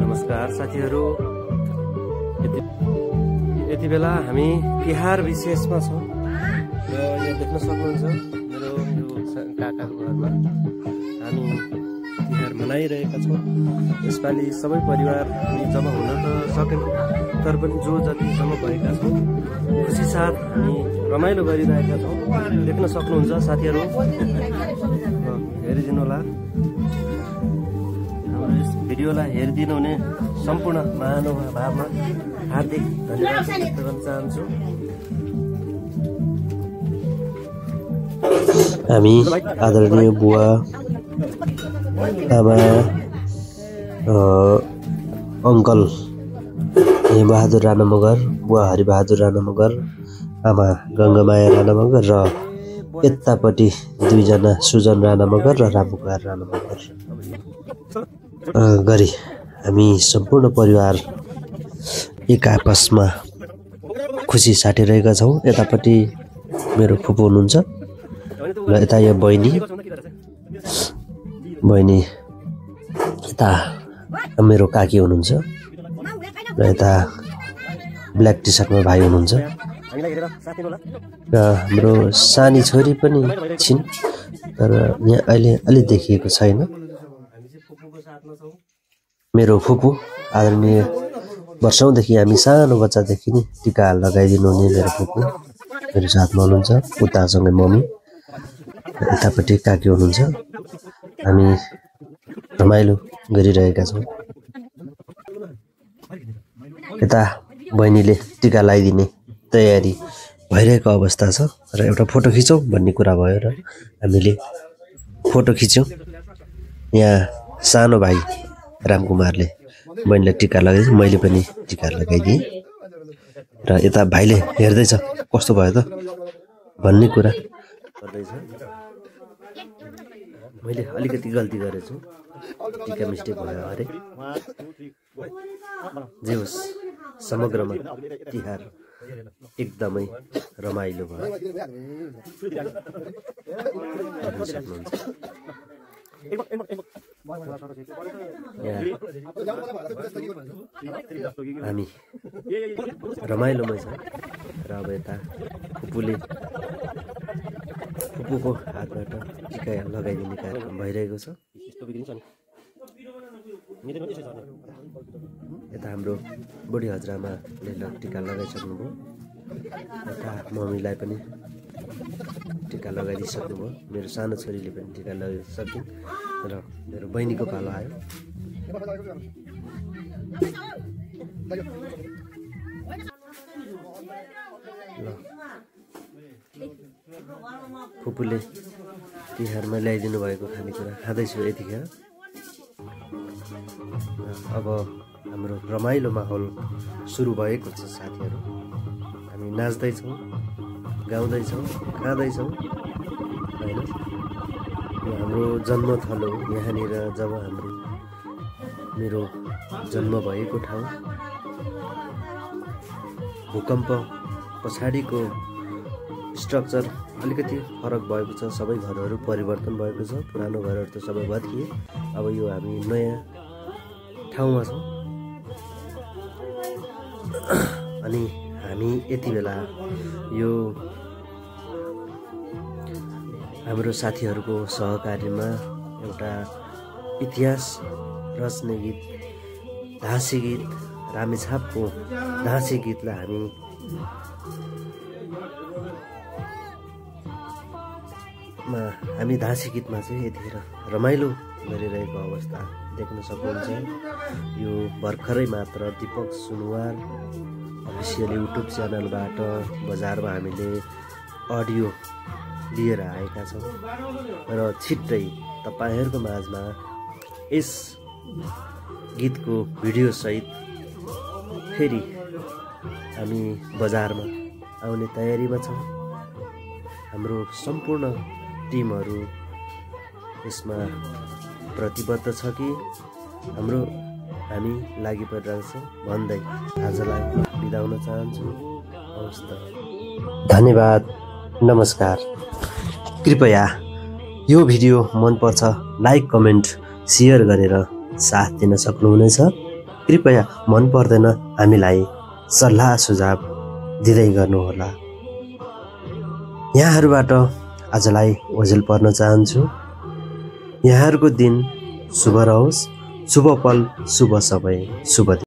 नमस्कार साथीहरू, यति बेला हामी तिहार विशेषमा छौँ र यहाँ देख्न सक्नुहुन्छ मेरो यो काकाको घरमा हामी तिहार मनाइरहेका छौँ। यसपालि सबै परिवार हामी जम्मा हुन त सकेन, तर पनि जो जति जम्मा भएका छौँ खुसी साथ हामी रमाइलो गरिरहेका छौँ। देख्न सक्नुहुन्छ साथीहरू, हेरिदिनु होला। यस भिडियोलाई हेरिदिनु हुने सम्पूर्ण महानुभावमा हार्दिक धन्यवाद व्यक्त गर्न चाहन्छु। हामी आदरणीय बुवा आमा अङ्कल बहादुर राणा मगर, बुवा हरिबहादुर राणा मगर, आमा गङ्गामाया राणा मगर र यतापट्टि दुईजना सुजन राणा मगर र रामुकुमार राणा मगर गरी हामी सम्पूर्ण परिवार एक आपसमा खुसी साटिरहेका छौँ। यतापट्टि मेरो फुपू हुनुहुन्छ र यता यो बहिनी यता मेरो काकी हुनुहुन्छ र यता ब्ल्याक टी सर्टमा भाइ हुनुहुन्छ र हाम्रो सानी छोरी पनि छिन्, तर यहाँ अहिले अलि देखिएको छैन। मेरो फुपू आदरणीय वर्षौँदेखि हामी सानो बच्चादेखि नै टिका लगाइदिनु हुने मेरो फुपू मेरो साथमा हुनुहुन्छ। उतासँगै मम्मी, यतापट्टि काकी हुनुहुन्छ। हामी रमाइलो गरिरहेका छौँ। यता बहिनीले टिका लगाइदिने तयारी भइरहेको अवस्था छ र एउटा फोटो खिचौँ भन्ने कुरा भयो र हामीले फोटो खिच्यौँ। यहाँ सानो भाइ रामकुमारले बहिनीलाई टिका लगाइदिए, मैले पनि टिका लगाइदिएँ र यता भाइले हेर्दैछ कस्तो भयो त भन्ने कुरा गर्दैछ। मैले अलिकति गल्ती गरेछु, टिका मिस्टेक भयो अरे। जे होस्, समग्रमा तिहार एकदमै रमाइलो भयो। हामी रमाइलोमै छ र अब यता फुपूको हातबाट टिका लगाइदिने कार्यक्रम भइरहेको छ। यता हाम्रो बुढी हजुरआमाले टिका लगाइसक्नुभयो, यता मम्मीलाई पनि टिका लगाइदिइसक्नुभयो, मेरो सानो छोरीले पनि टिका लगाइसक्यो र मेरो बहिनीको पालो आयो। फुपूले तिहारमा ल्याइदिनु भएको खानेकुरा खाँदैछु यतिखेर। अब हाम्रो रमाइलो माहौल सुरु भएको छ साथीहरू। हामी नाच्दैछौँ, गाउँदैछौँ, खाँदैछौँ होइन। यो हाम्रो जन्मथलो हो। यहाँनिर जब मेरो जन्म भएको ठाउँ भूकम्प पछाडिको स्ट्रक्चर अलिकति फरक भएको छ। सबै घरहरू परिवर्तन भएको छ। पुरानो घरहरू त सबै भत्किए। अब यो हामी नयाँ ठाउँमा छौँ अनि हामी यति बेला यो हाम्रो साथीहरूको सहकार्यमा एउटा इतिहास रच्ने गीत, धाँसी गीत, रामेछापको धाँसी गीतलाई हामी धाँसी गीतमा चाहिँ यतिखेर रमाइलो गरिरहेको अवस्था देख्न सक्नुहुन्छ। यो भर्खरै मात्र दीपक सुनवार अफिसियल युट्युब च्यानलबाट बजारमा हामीले अडियो लिएर आएका छौँ र छिट्टै तपाईँहरूको माझमा यस गीतको भिडियो सहित फेरि हामी बजारमा आउने तयारीमा छौँ। हाम्रो सम्पूर्ण टिमहरू यसमा प्रतिबद्ध छ कि हामी लागि परिरहेको छौँ भन्दै आजलाई बिदा हुन चाहन्छु। हवस् त, धन्यवाद, नमस्कार। कृपया यो भिडियो मन पर्छ लाइक, कमेन्ट, सेयर गरेर साथ दिन सक्नुहुनेछ। कृपया मन पर्दैन हामीलाई सल्लाह सुझाव दिँदै गर्नुहोला। यहाँहरूबाट आजलाई ओझेल पर्न चाहन्छु। यहाँहरूको दिन शुभ रहोस्, शुभ पल, शुभ समय, शुभ दिन।